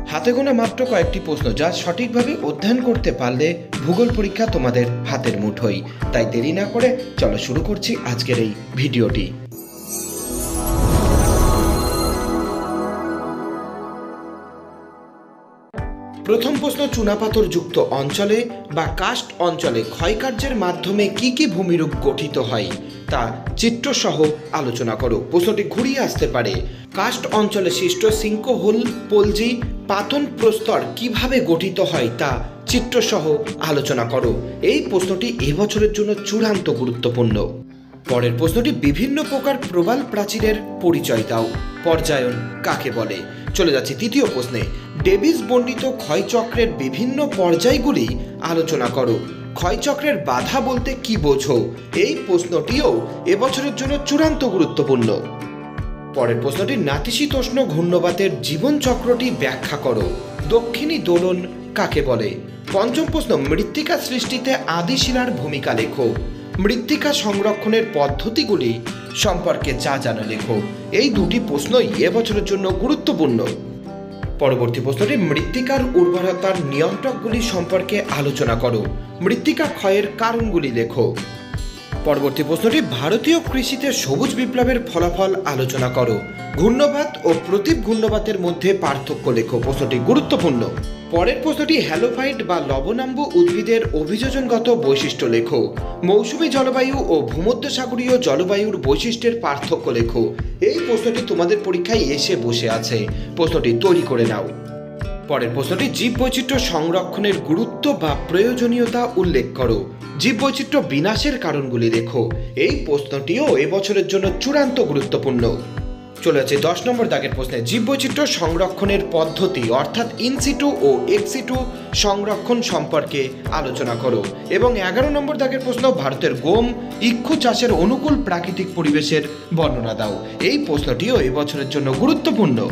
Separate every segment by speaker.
Speaker 1: হাতে গোনা মাত্র কয়েকটি প্রশ্ন যা সঠিকভাবে অধ্যয়ন করতে পারলে ভূগোল পরীক্ষা তোমাদের হাতের মুঠোয়। তাই দেরি না করে চলো শুরু করছি আজকের এই ভিডিওটি। প্রথম প্রশ্ন, চুনাপাথর যুক্ত অঞ্চলে বা কাস্ট অঞ্চলে ক্ষয়কার্যের মাধ্যমে কি কি ভূমিরূপ গঠিত হয় তা চিত্রসহ আলোচনা করো। প্রশ্নটি ঘুরিয়ে আসতে পারে, কাস্ট অঞ্চলে সৃষ্ট সিঙ্কহোল পলজি পাতন প্রস্তর কিভাবে গঠিত হয় তা চিত্রসহ আলোচনা করো। এই প্রশ্নটি এবছরের জন্য চূড়ান্ত গুরুত্বপূর্ণ। পরের প্রশ্নটি, বিভিন্ন প্রকার প্রবাল প্রাচীরের পরিচয় দাও। পর্যায়ন কাকে বলে? চলে যাচ্ছি তৃতীয় প্রশ্নে, ডেভিস বর্ণিত ক্ষয়চক্রের বিভিন্ন পর্যায়গুলি আলোচনা করো। ক্ষয়চক্রের বাধা বলতে কি বোঝো? এই প্রশ্নটিও এবছরের জন্য চূড়ান্ত গুরুত্বপূর্ণ। পরের প্রশ্নটি, নাতিশীতোষ্ণ ঘূর্ণবাতের জীবনচক্রটি ব্যাখ্যা করো। দক্ষিণী দোলন কাকে বলে? পঞ্চম প্রশ্ন, মৃত্তিকা সৃষ্টিতে আদিশিলার ভূমিকা লেখো। মৃত্তিকা সংরক্ষণের পদ্ধতিগুলি সম্পর্কে যা জানো লেখো। এই দুটি প্রশ্নই এবছরের জন্য গুরুত্বপূর্ণ। পরবর্তী প্রশ্নটি, মৃত্তিকার উর্বরতার নিয়ন্ত্রকগুলি সম্পর্কে আলোচনা করো। মৃত্তিকা ক্ষয়ের কারণগুলি লেখো। পরবর্তী প্রশ্নটি, ভারতীয় কৃষিতে সবুজ বিপ্লবের ফলাফল আলোচনা করো। ঘূর্ণবাত ও প্রতীপ ঘূর্ণবাতের মধ্যে পার্থক্য লেখো। প্রশ্নটি গুরুত্বপূর্ণ। পরের প্রশ্নটি, হ্যালোফাইট বা লবণাম্বু উদ্ভিদের অভিযোজনগত বৈশিষ্ট্য লেখো। মৌসুমী জলবায়ু ও ভূমধ্যসাগরীয় জলবায়ুর বৈশিষ্ট্যের পার্থক্য লেখো। এই প্রশ্নটি তোমাদের পরীক্ষায় এসে বসে আছে, প্রশ্নটি তৈরি করে নাও। পরের প্রশ্নটি, জীববৈচিত্র্য সংরক্ষণের গুরুত্ব বা প্রয়োজনীয়তা উল্লেখ করো। জীববৈচিত্র্য বিনাশের কারণগুলি লেখো। এই প্রশ্নটিও এবছরের জন্য চূড়ান্ত গুরুত্বপূর্ণ। চলে যাচ্ছে 10 নম্বর দাগের প্রশ্নে, জীববৈচিত্র্য সংরক্ষণের পদ্ধতি অর্থাৎ ইনসিটু ও এক্সিটু সংরক্ষণ সম্পর্কে আলোচনা করো। এবং 11 নম্বর দাগের প্রশ্ন, ভারতের গম ইক্ষু চাষের অনুকূল প্রাকৃতিক পরিবেশের বর্ণনা দাও। এই প্রশ্নটিও এবছরের জন্য গুরুত্বপূর্ণ।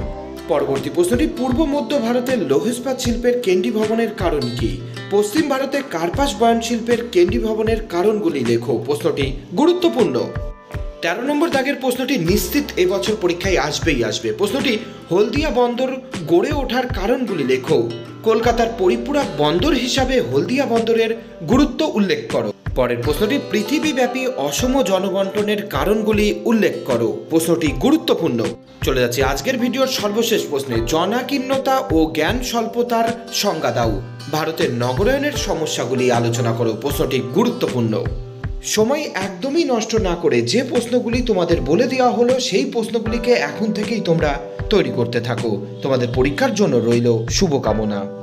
Speaker 1: পরবর্তী প্রশ্নটি, পূর্ব মধ্য ভারতের লৌহ ইস্পাত শিল্পের কেন্দ্রীভবনের কারণ কি? পশ্চিম ভারতে কার্পাস বয়ন শিল্পের কেন্দ্রীভবনের কারণগুলি লেখো। প্রশ্নটি গুরুত্বপূর্ণ। 13 নম্বর দাগের প্রশ্নটি নিশ্চিত এবছর পরীক্ষায় আসবে। প্রশ্নটি, হলদিয়া বন্দর গড়ে ওঠার কারণগুলি লেখো। কলকাতার পরিপূরক বন্দর হিসাবে হলদিয়া বন্দরের গুরুত্ব উল্লেখ করো। পরের প্রশ্নটি, পৃথিবীব্যাপী অসম জনবন্টনের কারণগুলি উল্লেখ করো। প্রশ্নটি গুরুত্বপূর্ণ। চলে যাচ্ছি আজকের ভিডিওর সর্বশেষ প্রশ্নে, জনাকীর্ণতা ও জ্ঞান স্বল্পতার সংজ্ঞা দাও। ভারতের নগরায়নের সমস্যাগুলি আলোচনা করো। প্রশ্নটি গুরুত্বপূর্ণ। সময় একদমই নষ্ট না করে যে প্রশ্নগুলি তোমাদের বলে দেওয়া হলো সেই প্রশ্নগুলিকে এখন থেকেই তোমরা তৈরি করতে থাকো। তোমাদের পরীক্ষার জন্য রইল শুভকামনা।